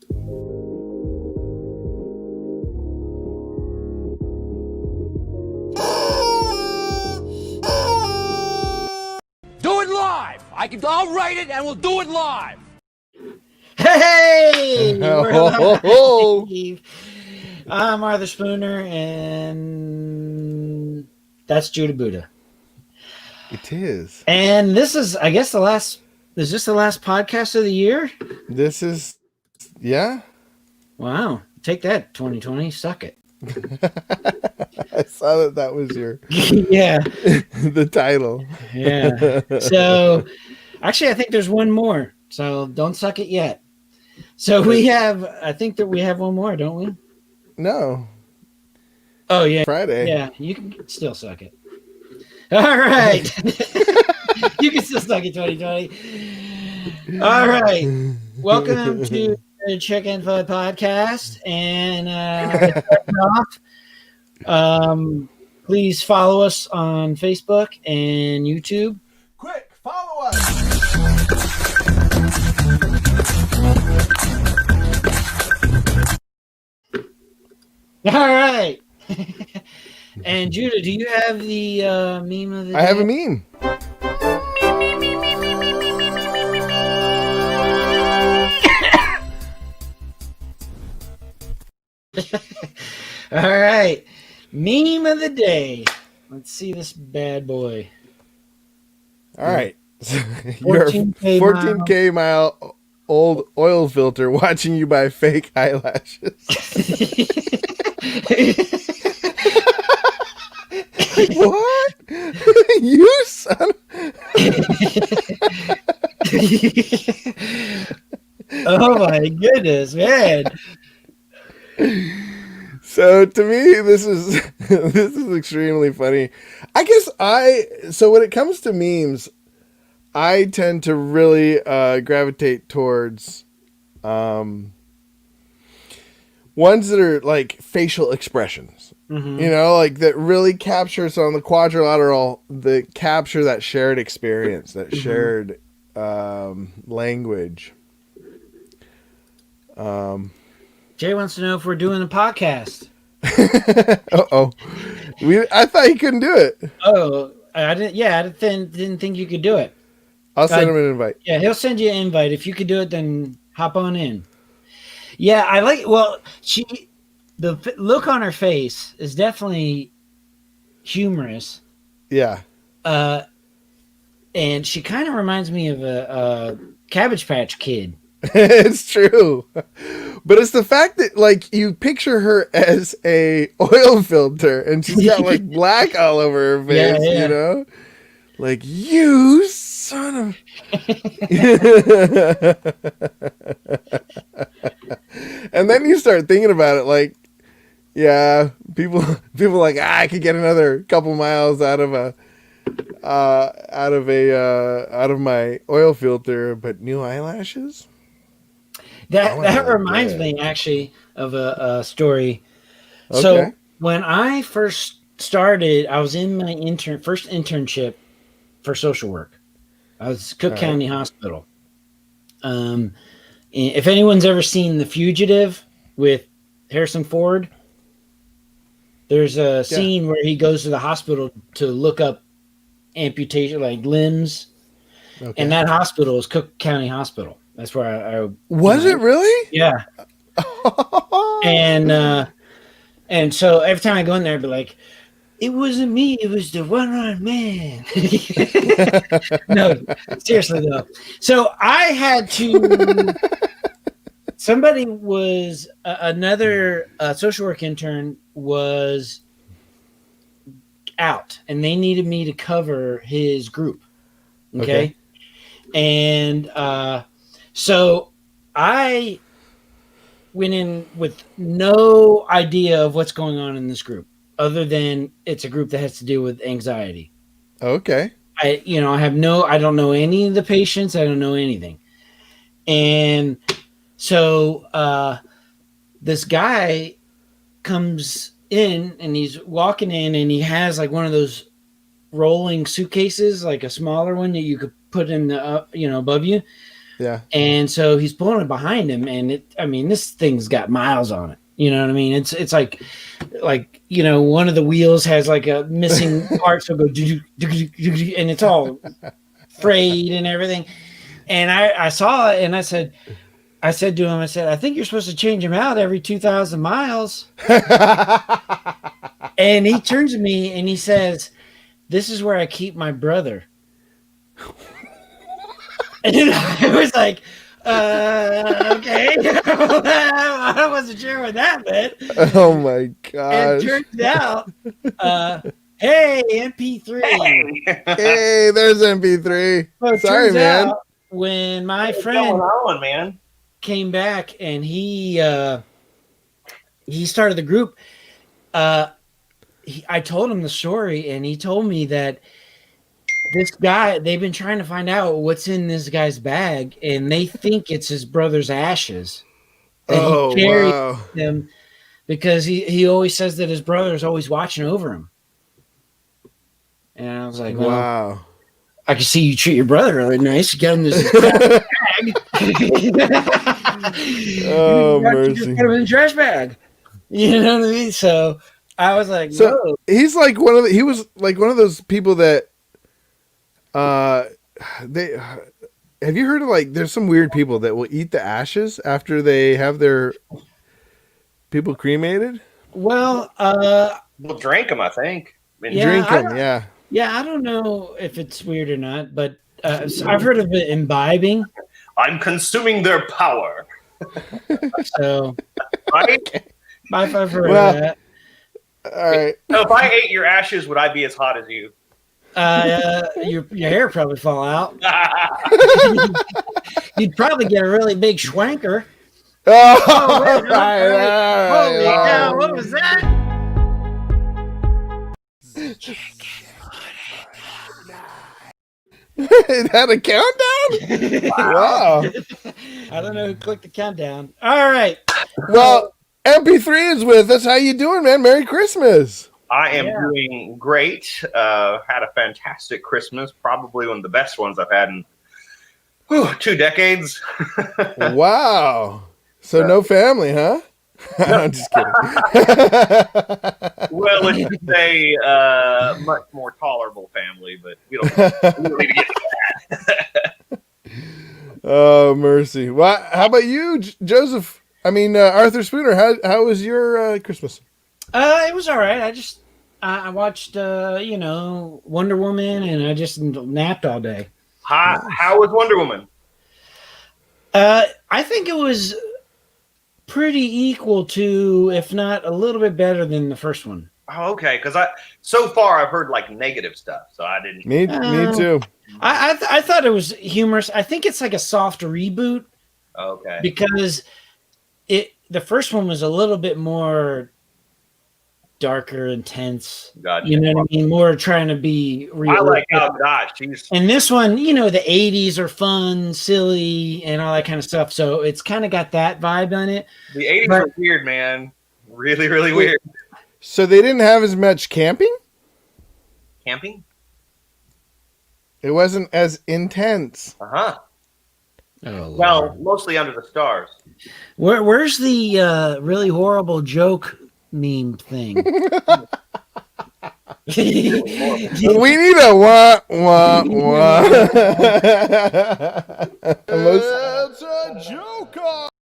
Do it live. I'll write it and we'll do it live. Hey, we're Oh. live. I'm Arthur Spooner, and that's Judah Buddha. It is. And this is, I guess, is this the last podcast of the year? This is, yeah. Wow. Take that, 2020. Suck it. I saw that was your Yeah. the title. Yeah. So, actually, I think there's one more. So don't suck it yet. So I think that we have one more, don't we? No. Oh, yeah. Friday. Yeah, you can still suck it. All right. You can still suck it, 2020. All right. Welcome to the Chicken Foot Podcast. And please follow us on Facebook and YouTube. Quick, follow us. All right. And Judah, do you have the meme of the day? I have a meme. All right. Meme of the day. Let's see this bad boy. All right. Your 14K mile old oil filter watching you buy fake eyelashes. What? You son Oh my goodness, man. So to me, this is extremely funny. I guess so when it comes to memes, I tend to really gravitate towards ones that are like facial expressions. Mm-hmm. You know, like that really captures on the quadrilateral, that capture that shared experience, that shared language. Jay wants to know if we're doing a podcast. Uh-oh. I thought you couldn't do it. Oh, I didn't. Yeah, I didn't think you could do it. I'll send him an invite. Yeah, he'll send you an invite. If you could do it, then hop on in. Yeah, I like. Well, the look on her face is definitely humorous. Yeah. And she kind of reminds me of a Cabbage Patch Kid. It's true. But it's the fact that like you picture her as a oil filter and she's got like black all over her face, yeah. You know? Like, you son of And then you start thinking about it like, yeah, people like, I could get another couple miles out of my oil filter, but new eyelashes? That reminds me actually of a story. Okay. So when I first started, I was in my first internship for social work. I was Cook County Hospital. If anyone's ever seen The Fugitive with Harrison Ford, there's a scene where he goes to the hospital to look up amputation, like limbs. Okay. And that hospital is Cook County Hospital. That's where I was it really? Yeah. And so every time I go in there, I'd be like, it wasn't me, it was the one-armed man. No, seriously though. So I had to. Somebody was another social work intern was out, and they needed me to cover his group. Okay. And so I went in with no idea of what's going on in this group, other than it's a group that has to do with anxiety. Okay. I don't know any of the patients. I don't know anything. And so this guy comes in and he's walking in and he has like one of those rolling suitcases, like a smaller one that you could put in the, above you. Yeah. And so he's pulling it behind him, and this thing's got miles on it. You know what I mean? It's like one of the wheels has like a missing part, so go and it's all frayed and everything. And I saw it, and I said to him, I think you're supposed to change them out every 2,000 miles. And he turns to me and he says, "This is where I keep my brother." And I was like, okay. I wasn't sure what that meant. Oh my gosh. It turns out, hey, MP3. Hey, there's MP3. Well, Sorry, man. When my What's friend going on, man? came back and he started the group, I told him the story, and he told me that this guy, they've been trying to find out what's in this guy's bag, and they think it's his brother's ashes. Oh, he carried wow. them because he always says that his brother's always watching over him. And I was like, well, Wow. I can see you treat your brother really nice. You got him this bag. Oh, mercy. Just put him in the trash bag. You know what I mean? So I was like, So whoa. he was like one of those people that they have you heard of, like, there's some weird people that will eat the ashes after they have their people cremated? Well, We'll drink them, I think. I mean, Yeah, Drink I them, don't- yeah. yeah, I don't know if it's weird or not, but so I've heard of it imbibing. I'm consuming their power. So Right? I've heard Well, of that. All right. So if I ate your ashes, would I be as hot as you? Your hair probably fall out. You'd probably get a really big schwanker. Oh, Oh, all wait, right, all right, Holy all cow! right. What was that? Is that a countdown? Wow. I don't know who clicked the countdown. All right. Well, MP3 is with us. How you doing, man? Merry Christmas. I am Yeah. doing great. Had a fantastic Christmas. Probably one of the best ones I've had in 2 decades. Wow. So no family, huh? I'm just kidding. Well, let's just say much more tolerable family, but we don't need to get to Oh, mercy. Well, how about you, Joseph? I mean, Arthur Spooner. How was your Christmas? It was all right. I watched Wonder Woman, and I just napped all day. How was Wonder Woman? I think it was pretty equal to, if not a little bit better than the first one. Oh, okay. Because so far I've heard like negative stuff, so I didn't. Me too. I thought it was humorous. I think it's like a soft reboot Okay. because the first one was a little bit more darker, intense. Gotcha. You know what I mean? More trying to be real. I like Gal Gadot. She's And this one, the 80s are fun, silly, and all that kind of stuff. So it's kind of got that vibe on it. the 80s are weird, man. Really, really weird. So they didn't have as much camping? Camping? It wasn't as intense. Uh-huh. Oh, Well, mostly under the stars. where's the really horrible joke meme thing? We need a wah. It's a joke.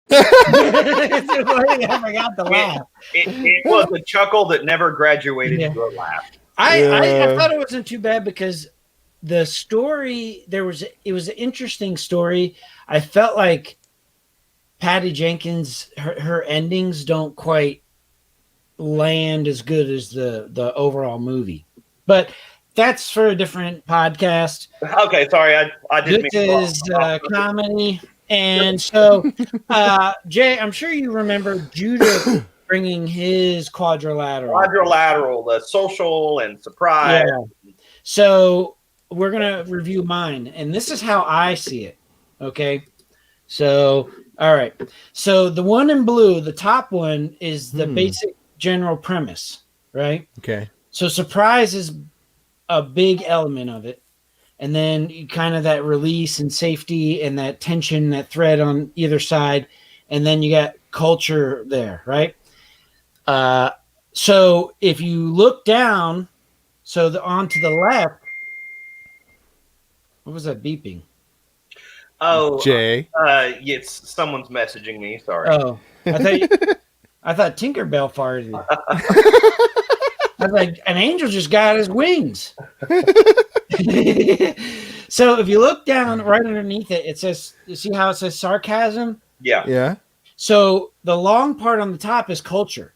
I forgot the laugh. It was a chuckle that never graduated Yeah. to a laugh. I thought it wasn't too bad because the story it was an interesting story. I felt like Patty Jenkins, her endings don't quite land as good as the overall movie, but that's for a different podcast. Okay, sorry, I didn't. This is comedy, and so Jay, I'm sure you remember Judah bringing his quadrilateral. Quadrilateral, the social and surprise. Yeah. So we're gonna review mine, and this is how I see it. Okay. So all right. So the one in blue, the top one, is the basic general premise, right? Okay. So surprise is a big element of it. and then you kind of that release and safety and that tension, that thread on either side, and then you got culture there, right? So if you look down, on to the left, what was that beeping? Oh, Jay. it's someone's messaging me. Sorry. Oh, I thought Tinkerbell farted. I was like, an angel just got his wings. So if you look down right underneath it, it says, you see how it says sarcasm? Yeah. Yeah. So the long part on the top is culture.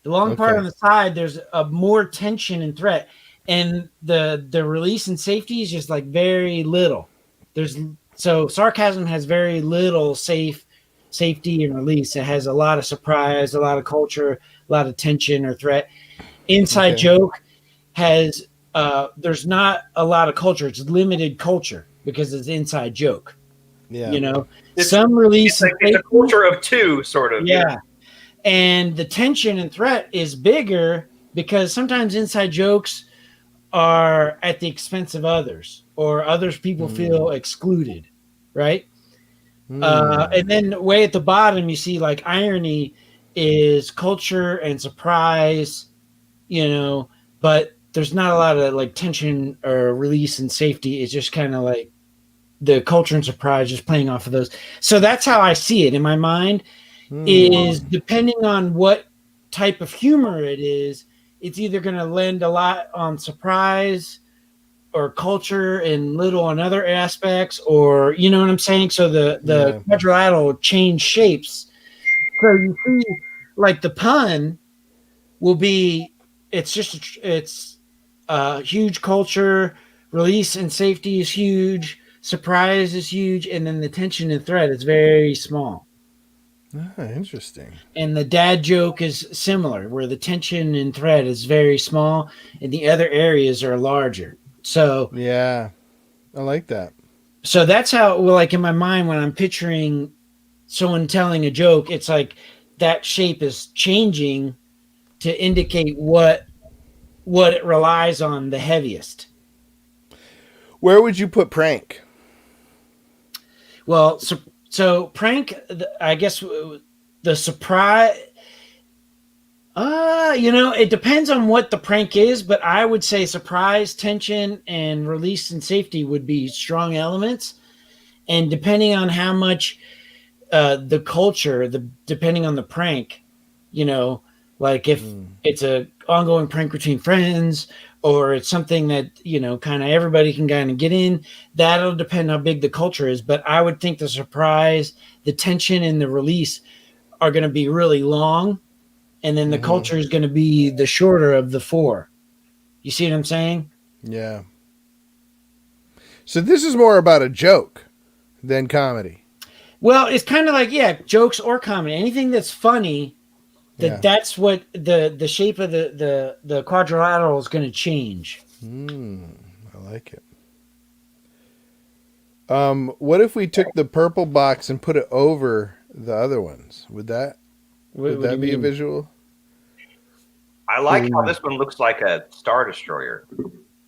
The long part Okay. on the side, there's a more tension and threat. And the release and safety is just like very little. So sarcasm has very little safety and release. It has a lot of surprise, a lot of culture, a lot of tension or threat. Inside Okay. joke has there's not a lot of culture. It's limited culture because it's inside joke. Yeah. You know, It's- some release It's like it's a culture of two, sort of. yeah. And the tension and threat is bigger because sometimes inside jokes are at the expense of others, or others people feel excluded, right? And then way at the bottom, you see like irony is culture and surprise, you know, but there's not a lot of like tension or release and safety. It's just kind of like the culture and surprise just playing off of those. So that's how I see it in my mind. Is depending on what type of humor it is, it's either going to lend a lot on surprise or culture and little on other aspects, or you know what I'm saying. So the quadrilateral change shapes. So you see, like the pun will be, it's huge culture, release and safety is huge, surprise is huge, and then the tension and threat is very small. Interesting. And the dad joke is similar, where the tension and threat is very small, and the other areas are larger. So Yeah. I like that. so that's how, well, like in my mind, when I'm picturing someone telling a joke, it's like that shape is changing to indicate what it relies on the heaviest. Where would you put prank? Well, so prank, I guess the surprise. You know, it depends on what the prank is, but I would say surprise, tension, and release and safety would be strong elements. And depending on how much the culture, depending on the prank, you know, like if it's a ongoing prank between friends, or it's something that, you know, kind of everybody can kind of get in, that'll depend how big the culture is. But I would think the surprise, the tension, and the release are going to be really long. And then the culture is going to be the shorter of the four. You see what I'm saying? Yeah. So this is more about a joke than comedy. Well, it's kind of like, yeah, jokes or comedy. Anything that's funny, that's what the shape of the quadrilateral is going to change. I like it. What if we took the purple box and put it over the other ones? Would that What do be you a mean? visual? I like how this one looks like a Star Destroyer.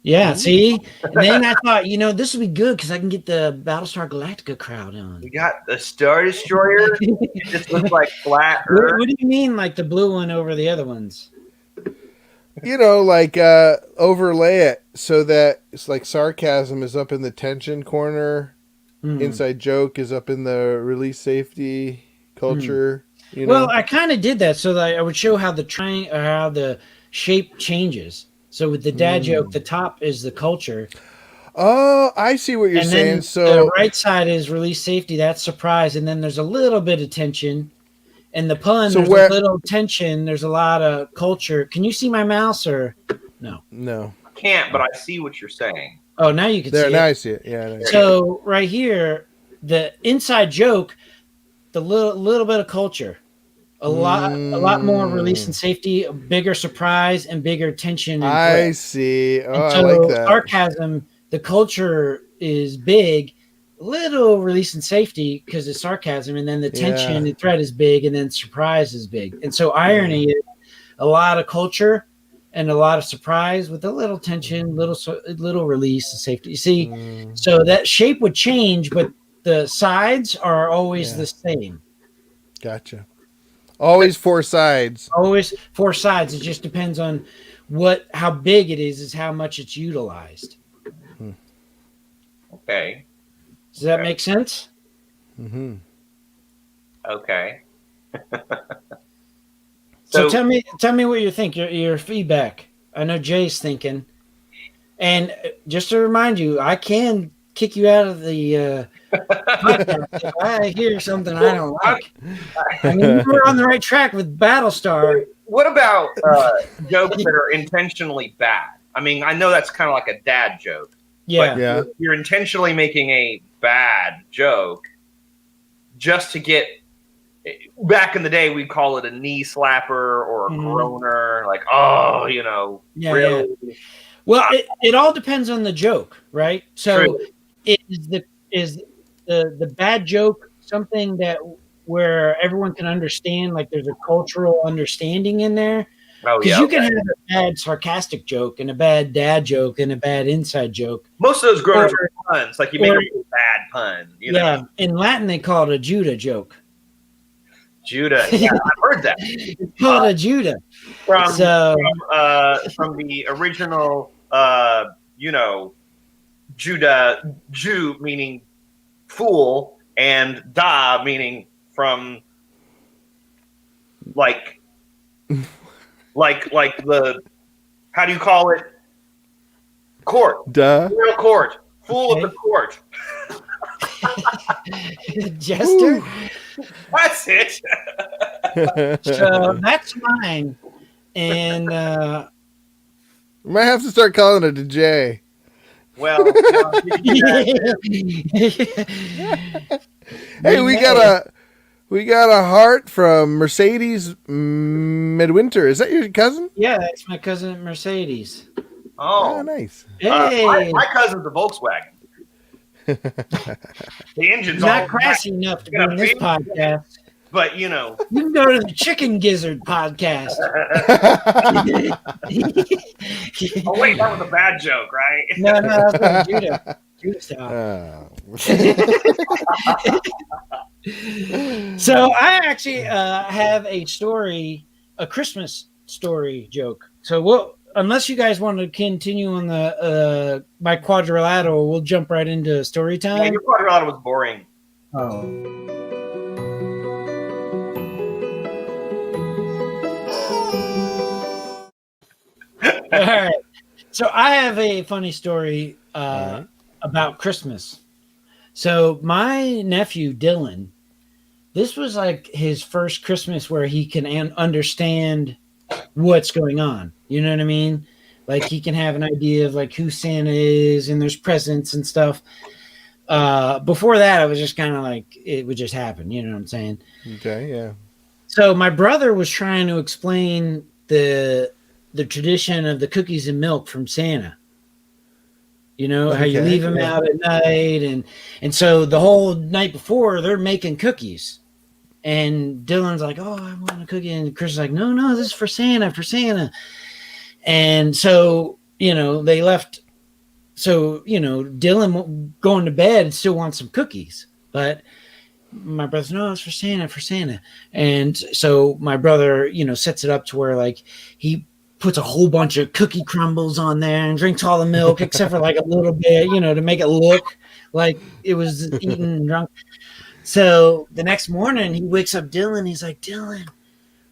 Yeah, see? And then I thought, you know, this would be good because I can get the Battlestar Galactica crowd on. We got the Star Destroyer. It just looks like flat What Earth. do you mean, like the blue one over the other ones? You know, like overlay it so that it's like sarcasm is up in the tension corner, inside joke is up in the release safety culture. You know? Well, I kind of did that so that I would show how how the shape changes. So with the dad joke, the top is the culture, oh, I see what you're and saying. then So the right side is release safety. That's surprise, and then there's a little bit of tension. And the pun, So there's where- a little tension. There's a lot of culture. Can you see my mouse or no? no, Can't, but I see what you're saying. Oh, now you can there see now it. I see it. Yeah. I see it. So right here, the inside joke, the little bit of culture, a lot more release and safety, a bigger surprise, and bigger tension. And I threat. see. Oh, And I so like that. sarcasm, the culture is big, little release and safety because it's sarcasm, and then the tension and threat is big, and then surprise is big. And so irony is a lot of culture and a lot of surprise with a little tension, little release and safety. You see, so that shape would change, but the sides are always the same. Gotcha. Always 4 sides. Always 4 sides. It just depends on how big it is how much it's utilized. Okay. Does that make sense? Mm-hmm. Okay. So tell me what you think. Your feedback. I know Jay's thinking, and just to remind you, I can kick you out of the podcast if I hear something I don't like. I mean, you were on the right track with Battlestar. What about jokes that are intentionally bad? I mean, I know that's kind of like a dad joke. Yeah. But you're intentionally making a bad joke just to get. Back in the day, we'd call it a knee slapper or a groaner. Like, oh, you know, really. Yeah. Well, it all depends on the joke, right? So, is the bad joke something that where everyone can understand? Like, there's a cultural understanding in there. Oh, because you can have a bad sarcastic joke and a bad dad joke and a bad inside joke. Most of those groaners are puns. Like, you make a bad pun. You know? Yeah. In Latin, they call it a Judah joke. Judah. Yeah, I've heard that. It's called a Judah. From the original, Judah, Jew meaning fool, and da meaning from like the, how do you call it? Court. Duh. Real court. Fool of the court. Jester. That's it. So that's mine. And We might have to start calling it a J. Well, hey, we got a heart from Mercedes Midwinter. Is that your cousin? Yeah, that's my cousin Mercedes. Oh, nice. Hey, my cousin's a Volkswagen. The engine's not crassy enough to be on this podcast. But, you know. You can go to the Chicken Gizzard podcast. Oh, wait, that was a bad joke, right? No, that's Judah. Judah style. So I actually have a Christmas story joke. So unless you guys want to continue on the my quadrilateral, we'll jump right into story time. Yeah, your quadrilateral was boring. Oh. All right. So I have a funny story about Christmas. So my nephew Dylan, this was like his first Christmas where he can understand what's going on. You know what I mean? Like he can have an idea of like who Santa is and there's presents and stuff. Before that, I was just kind of like it would just happen. You know what I'm saying? Okay, yeah. So my brother was trying to explain the tradition of the cookies and milk from Santa. You know, how you leave them out at night. And so the whole night before, they're making cookies. And Dylan's like, oh, I want a cookie. And Chris is like, no, this is for Santa. And so, you know, they left. So, you know, Dylan going to bed still wants some cookies. But my brother's, no, it's for Santa. And so my brother, you know, sets it up to where like he puts a whole bunch of cookie crumbles on there and drinks all the milk except for like a little bit, you know, to make it look like it was eaten and drunk. So the next morning he wakes up Dylan. He's like, Dylan,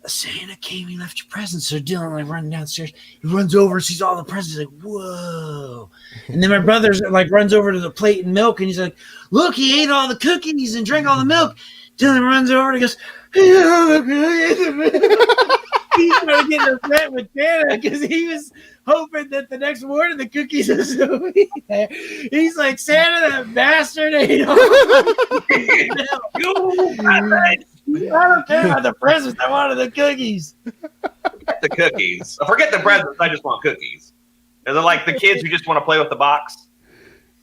Santa came, he left your presents. So Dylan like running downstairs. He runs over, sees all the presents, like, whoa. And then my brother's like runs over to the plate and milk and he's like, look, he ate all the cookies and drank all the milk. Dylan runs over and he goes, he ate all the cookies. He started getting upset with Santa because he was hoping that the next morning the cookies would still be there. He's like, Santa, that bastard ate all the cookies. I don't care about the presents. I wanted the cookies. Forget the cookies. Forget the presents. I just want cookies. They're like the kids who just want to play with the box,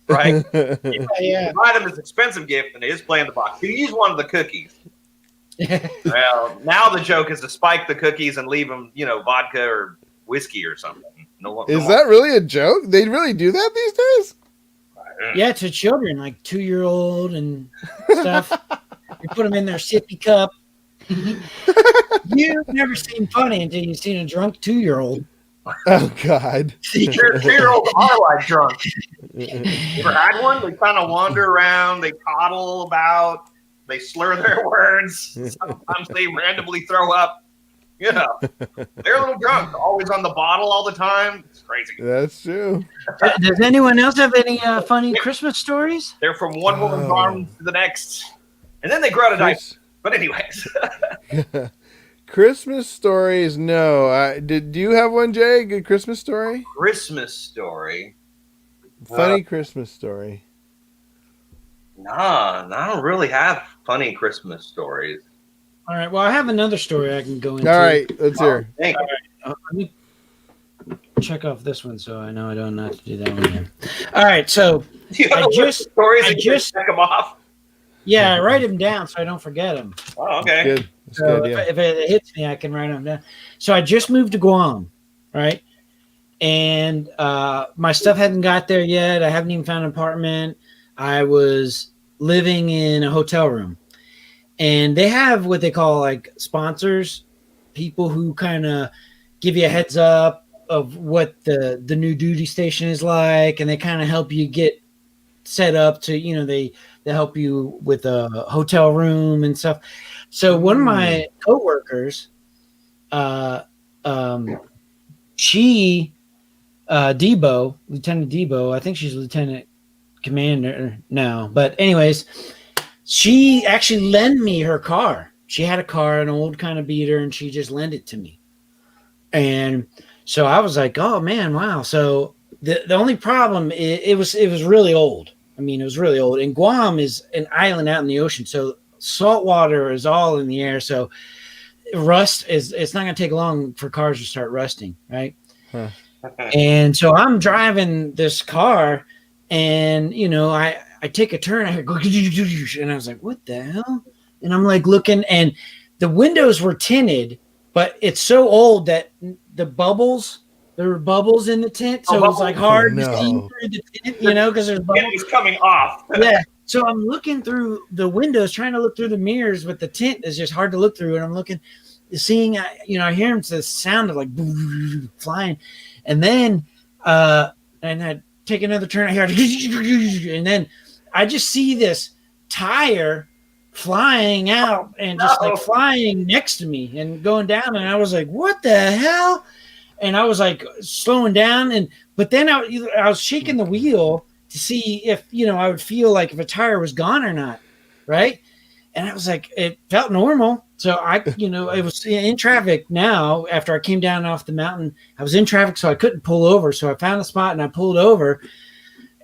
right? Yeah. Buy them this expensive gift and they just play in the box. You use one of the cookies. Well, now the joke is to spike the cookies and leave them, you know, vodka or whiskey or something. Is that really a joke? They really do that these days? Yeah, to children, like 2-year-old and stuff. You put them in their sippy cup. You've never seen funny until you've seen a drunk 2-year-old. Oh God! 2-year-olds are like drunk. You ever had one? They kind of wander around. They toddle about. They slur their words. Sometimes they randomly throw up. Yeah, they're a little drunk. Always on the bottle all the time. It's crazy. That's true. Does anyone else have any funny Christmas stories? They're from one woman's arms to the next, and then they grow out a diaper. But anyways, Christmas stories. No, do you have one, Jay? Good Christmas story? Christmas story. Funny Christmas story. Nah, I don't really have funny Christmas stories. All right. Well, I have another story I can go into. All right, let's hear. Thank you. Let me check off this one so I know I don't have to do that one again. All right. So Do you have a list of stories and you just check them off? yeah, I write them down so I don't forget them. Oh, okay. Good. That's So good. Yeah. if it hits me, I can write them down. So I just moved to Guam, right? And my stuff hadn't got there yet. I haven't even found an apartment. I was living in a hotel room. And they have what they call like sponsors, people who kind of give you a heads up of what the new duty station is like. And they kind of help you get set up to, you know, they help you with a hotel room and stuff. So one of my coworkers, she, Debo, Lieutenant Debo, I think she's Lieutenant Commander now. But anyways, she actually lent me her car. She had a car, an old kind of beater, and she just lent it to me. And so I was like, oh man, wow. So the only problem, it was really old. I mean, it was really old. And Guam is an island out in the ocean. So salt water is all in the air. So rust it's not going to take long for cars to start rusting. Right. Huh. And so I'm driving this car and, you know, I take a turn. I hear go, and I was like, what the hell? And I'm like looking, and the windows were tinted, but it's so old that there were bubbles in the tint. So it was like hard to see through the tint, you know, because there's bubbles. It was coming off. Yeah. So I'm looking through the windows, trying to look through the mirrors, but the tint is just hard to look through. And I'm looking, seeing, you know, I hear the sound of like flying. And then, and I take another turn. I hear, and then I just see this tire flying out and just like flying next to me and going down. And I was like, what the hell? And I was like slowing down. But then I was shaking the wheel to see if, you know, I would feel like if a tire was gone or not. Right. And I was like, it felt normal. So I, you know, it was in traffic now after I came down off the mountain. I was in traffic, so I couldn't pull over. So I found a spot and I pulled over.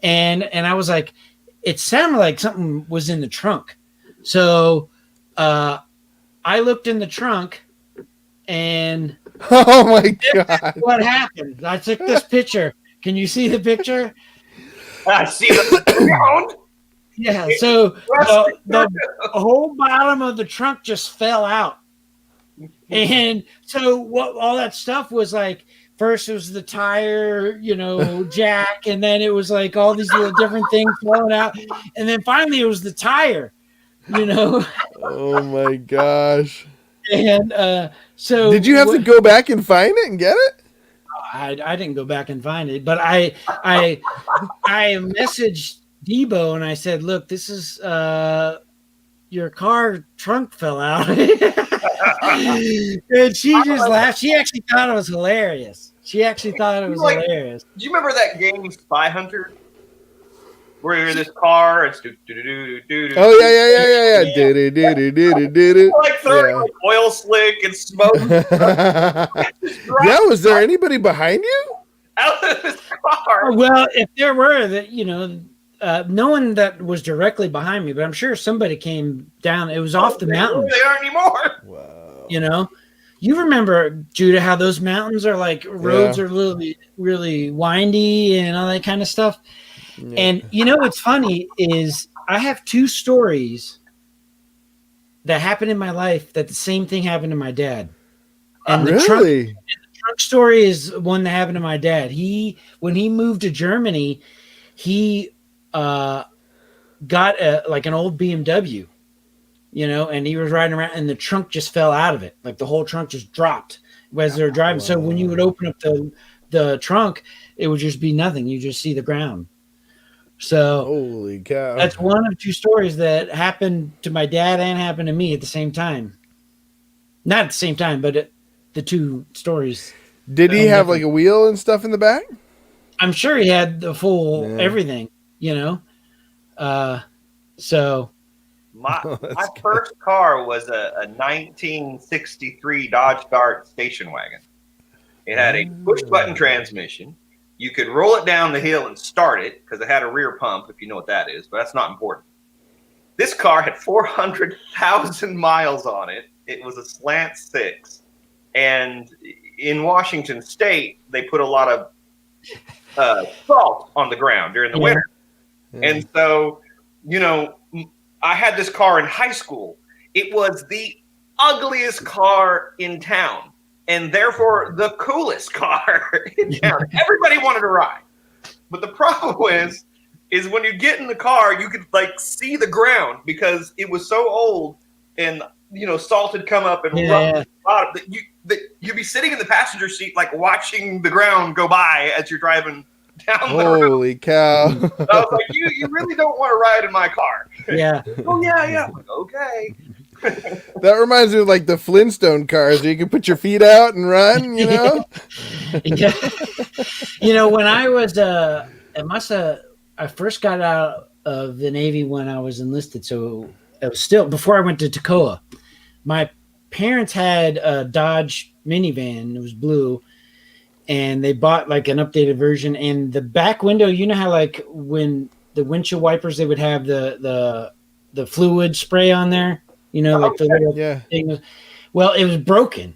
And I was like, it sounded like something was in the trunk. So I looked in the trunk and oh my God. What happened? I took this picture. Can you see the picture? I see the Yeah, so the whole bottom of the trunk just fell out. And so what all that stuff was like, first it was the tire, you know, jack, and then it was like all these little different things falling out. And then finally it was the tire, you know. Oh my gosh. And so did you have to go back and find it and get it? I didn't go back and find it, but I messaged Debo and I said, look, this is your car trunk fell out. And she just laughed. She actually thought it was hilarious. Hilarious. Do you remember that game Spy Hunter? Where you're in this car and oh yeah. Like throwing like oil slick and smoke. Yeah, was there anybody behind you? Out of this car. Well, if there were, that, you know, no one that was directly behind me, but I'm sure somebody came down. It was off the mountain. They aren't anymore. Wow. You know, you remember, Judah, how those mountains are like roads are really, really windy and all that kind of stuff. Yeah. And you know what's funny is I have two stories that happened in my life that the same thing happened to my dad. And the trunk story is one that happened to my dad. When he moved to Germany, he got an old BMW, and he was riding around, and the trunk just fell out of it. Like the whole trunk just dropped as they were driving. Wow. So when you would open up the trunk, it would just be nothing. You just see the ground. So holy cow! That's one of two stories that happened to my dad and happened to me at the same time. Not at the same time, but the two stories. Did he have like a wheel and stuff in the back? I'm sure he had the full everything, So my first car was a 1963 Dodge Dart station wagon. It had a push button transmission. You could roll it down the hill and start it because it had a rear pump, if you know what that is, but that's not important. This car had 400,000 miles on it. It was a slant six. And in Washington State, they put a lot of salt on the ground during the winter. Yeah. And so, I had this car in high school. It was the ugliest car in town, and therefore the coolest car in town. Everybody wanted to ride. But the problem is when you get in the car, you could see the ground because it was so old and salt had come up and rubbed the bottom that you'd be sitting in the passenger seat watching the ground go by as you're driving down the road. Holy cow. I was like, you really don't want to ride in my car. Yeah. Oh yeah. I'm like, okay. That reminds me of the Flintstone cars where you can put your feet out and run, Yeah. When I was I first got out of the Navy when I was enlisted, so it was still before I went to Toccoa. My parents had a Dodge minivan. It was blue, and they bought an updated version. And the back window, how when the windshield wipers, they would have the fluid spray on there. The little thing. Well, it was broken,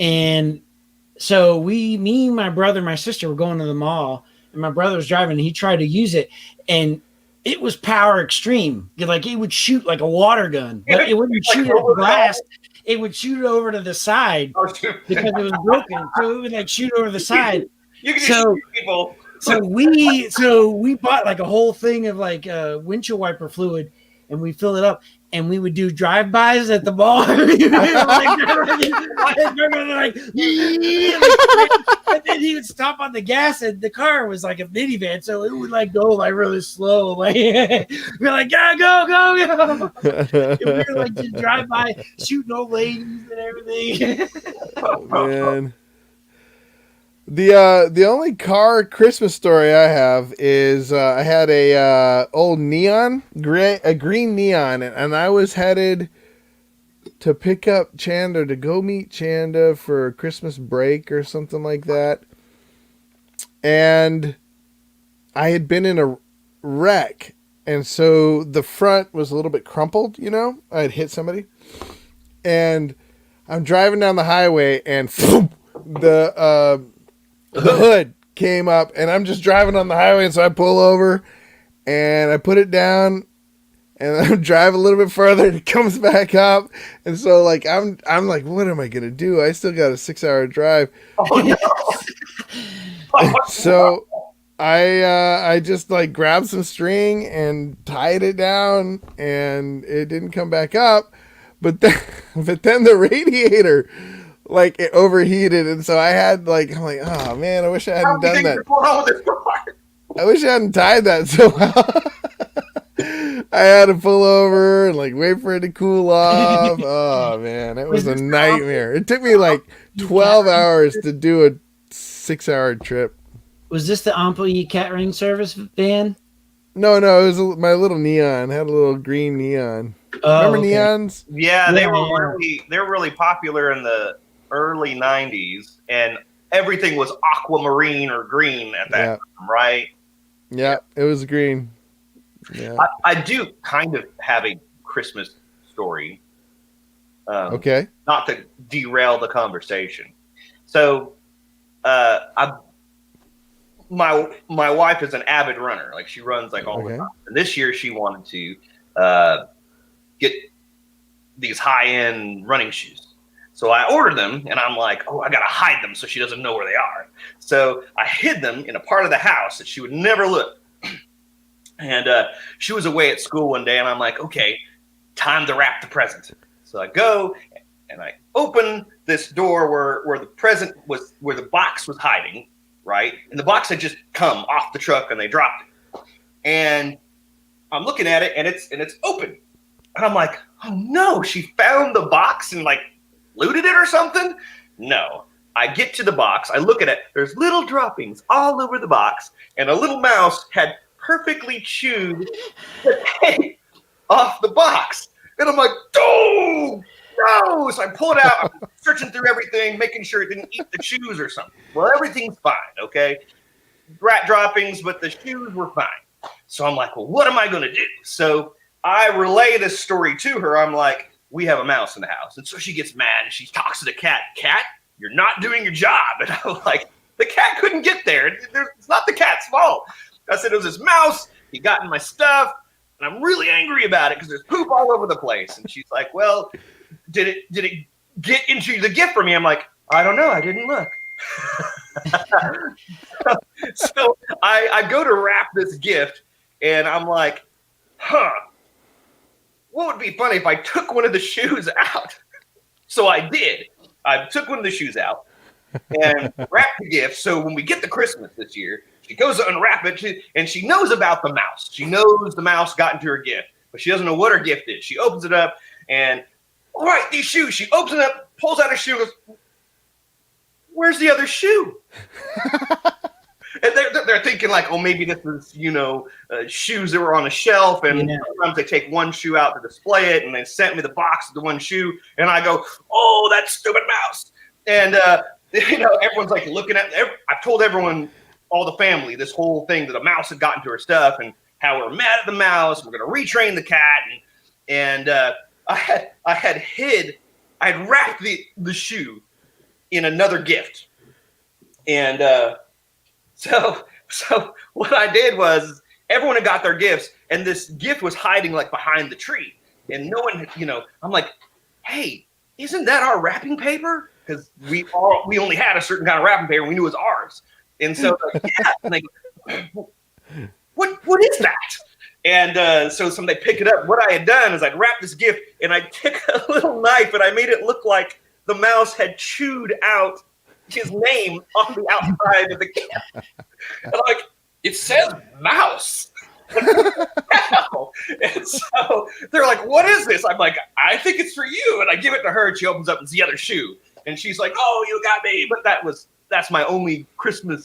and so me, my brother, my sister were going to the mall, and my brother was driving. And he tried to use it, and it was power extreme. It would shoot like a water gun, but it wouldn't shoot at the glass. It would shoot it over to the side because it was broken. So it would shoot over the side. You can shoot people. So we bought a whole thing of windshield wiper fluid, and we filled it up, and we would do drive-bys at the mall. And then he would stop on the gas, and the car was like a minivan, so it would go really slow. We're like, go. And we were just drive by, shooting old ladies and everything. Oh, man. The only car Christmas story I have is I had a old green neon, and I was headed to pick up Chanda, to go meet Chanda for Christmas break or something like that. And I had been in a wreck, and so the front was a little bit crumpled, I had hit somebody. And I'm driving down the highway, and the hood came up, and I'm just driving on the highway, and so I pull over and I put it down, and I'm driving a little bit further, and it comes back up, and so I'm like, what am I gonna do? I still got a 6-hour drive. Oh no. So I just grabbed some string and tied it down, and it didn't come back up, but then the radiator it overheated, and so I had I'm like, oh man, I wish I hadn't done that. I wish I hadn't tied that so well. I had to pull over and wait for it to cool off. Oh man, it was a nightmare. It took me 12 hours to do a 6-hour trip. Was this the Ampli cat ring service van? No, it was my little neon. It had a little green neon. Remember neons? Yeah, they were really popular in the early 90s, and everything was aquamarine or green at that time, right? Yeah, it was green. Yeah. I do kind of have a Christmas story. Okay. Not to derail the conversation. So, my wife is an avid runner. She runs all the time. And this year she wanted to get these high-end running shoes. So I order them, and I'm like, oh, I gotta hide them so she doesn't know where they are. So I hid them in a part of the house that she would never look. And she was away at school one day, and I'm like, okay, time to wrap the present. So I go and I open this door where the present was, where the box was hiding, right? And the box had just come off the truck, and they dropped it. And I'm looking at it, and it's open. And I'm like, oh no, she found the box and like looted it or something? No. I get to the box, I look at it, there's little droppings all over the box, and a little mouse had perfectly chewed the tape off the box. And I'm like, oh no! So I pull it out, I'm searching through everything, making sure it didn't eat the shoes or something. Well, everything's fine, okay? Rat droppings, but the shoes were fine. So I'm like, well, what am I gonna do? So I relay this story to her. I'm like, we have a mouse in the house. And so she gets mad and she talks to the cat. Cat, you're not doing your job. And I'm like, the cat couldn't get there. It's not the cat's fault. I said, it was this mouse. He got in my stuff. And I'm really angry about it because there's poop all over the place. And she's like, well, did it get into the gift for me? I'm like, I don't know. I didn't look. So I go to wrap this gift and I'm like, huh. What would be funny if I took one of the shoes out? So I did. I took one of the shoes out and wrapped the gift. So when we get to Christmas this year, she goes to unwrap it, and she knows about the mouse. She knows the mouse got into her gift, but she doesn't know what her gift is. She opens it up, and all right, these shoes. She opens it up, pulls out a shoe, and goes, where's the other shoe? And they're thinking like, oh, maybe this was, shoes that were on a shelf, and sometimes they take one shoe out to display it, and they sent me the box of the one shoe, and I go, oh, that stupid mouse. And, everyone's like looking at, I've told everyone, all the family, this whole thing that a mouse had gotten to her stuff, and how we're mad at the mouse, we're going to retrain the cat, and I had wrapped the shoe in another gift, and So what I did was everyone had got their gifts, and this gift was hiding like behind the tree, and no one, I'm like, hey, isn't that our wrapping paper? Because we only had a certain kind of wrapping paper. We knew it was ours, and so yeah, and they go, what is that? And so somebody pick it up. What I had done is I'd wrapped this gift, and I took a little knife, and I made it look like the mouse had chewed out his name on the outside of the gift. And I'm like, it says mouse. And so they're like, what is this? I'm like, I think it's for you. And I give it to her, and she opens up, and it's the other shoe. And she's like, oh, you got me. But that's my only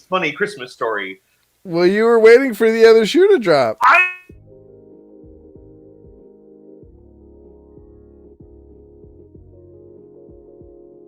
funny Christmas story. Well, you were waiting for the other shoe to drop. I